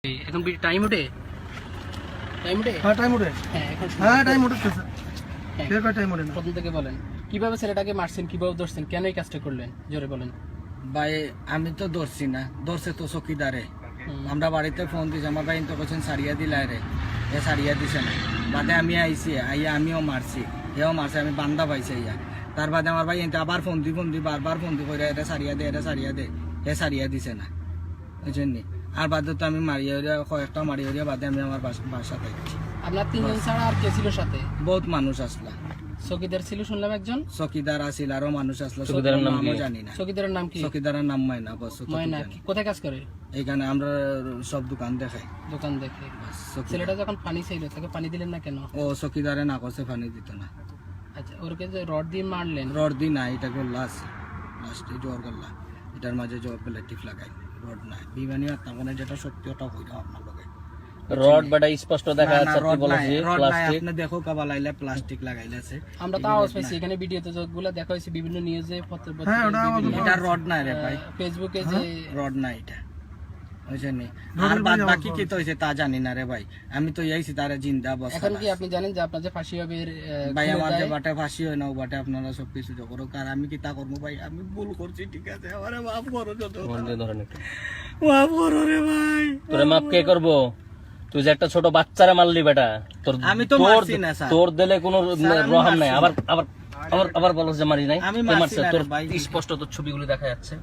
এখন টাইম ওঠে প্রথম থেকে বলেন কিভাবে ছেলেটাকে মারছেন, কিভাবে ধরছেন, কেন এই কাজটা করলেন, জোরে বলেন। ভাই আমি তো ধরছি না, ধরছে তো চকিদারে। আমরা বাড়িতে ফোন দিয়েছি, আমার ভাই তো বলছেন সারিয়া দিলাই রে, এ সারিয়া দিছে না। বাদে আমি আইছি, আইয়া আমিও মারছি, এও মারছে, আমি বান্দা পাইছি ইয়া। তার বাদে আমার ভাই আবার ফোন দি বারবার ফোন দি করে এটা সারিয়া দে, এটা সারিয়া দে, এ সারিয়া দিছে না, বুঝছেন নি। আর বাদে তো আমি মারিয়া কয়েকটা মারিয়া বাদে আমি আমার বাসাতে গেছি। আপনার তিনজন ছাড়া আর কে ছিল সাথে? বহুত মানুষ আসলা, চকিদার ছিল শুনলাম একজন, চকিদার আসিল, আরো মানুষ আসলো, চকিদারের নাম কি? জানি না। চকিদারের নাম কি? চকিদারের নাম ময়না, বস ময়না। কোথায় কাজ করে? এখানে আমরা সব দোকান দেখাই। দোকান দেখে। চকিদার। ছেলেটা যখন পানি চাইলো তাকে পানি দিলেন না কেন? ও চকিদারে না করছে, পানি দিত না। আচ্ছা, ওরকে যে রড দিয়ে মারলেন, রড দি নাই, এটা গোল্লা আছে, লাস্টে জ্বর গোল্লা, এটার মাঝে জ্বর প্লেটিভ লাগাই, রড নাই। বিমানি আপনার যেটা সত্যি ওটা হইল আপনার লগে রড বাটা স্পষ্ট দেখা যাচ্ছে, আপনি রড নাই, বলেছি রড নাই, প্লাস্টিক। আপনি দেখো কাবা লাইলে প্লাস্টিক লাগাইলে আছে। আমরা তো আওয়াজ পাইছি এখানে, ভিডিওতে যেগুলো দেখা হয়েছে বিভিন্ন নিউজে, এটা রড নাই রে ভাই, ফেসবুকে যে রড নাই এটা, বুঝছেন নি। আর বাদ বাকি কি তো হইছে তা জানি না রে ভাই, আমি তো ইয়াইছি তারে জিন্দা বস। এখন কি আপনি জানেন যে আপনার যে ফাঁসি হবে? ভাই আমার যে বাটে ফাঁসি হয় না, ও বাটে আপনারা সবকিছু করো, আর আমি কি তা করবো ভাই? আমি ভুল করছি, ঠিক আছে, আমারে মাফ করো, যত মন দিয়ে ধরেন একটু। মাফ করো রে ভাই। তোরে মাপ কে করবো? তুই যে একটা ছোট বাচ্চারে মারলি বেটা, তোর আমি তো মারছি না স্যার, তোর দিলে কোনো আমি রহম নাই। মারছি আবার আবার আবার আবার বলছ যে মারি নাই, আমি কে মারছি মারছে? না তোর রে ভাই। স্পষ্ট তোর ছবিগুলো দেখা যাচ্ছে।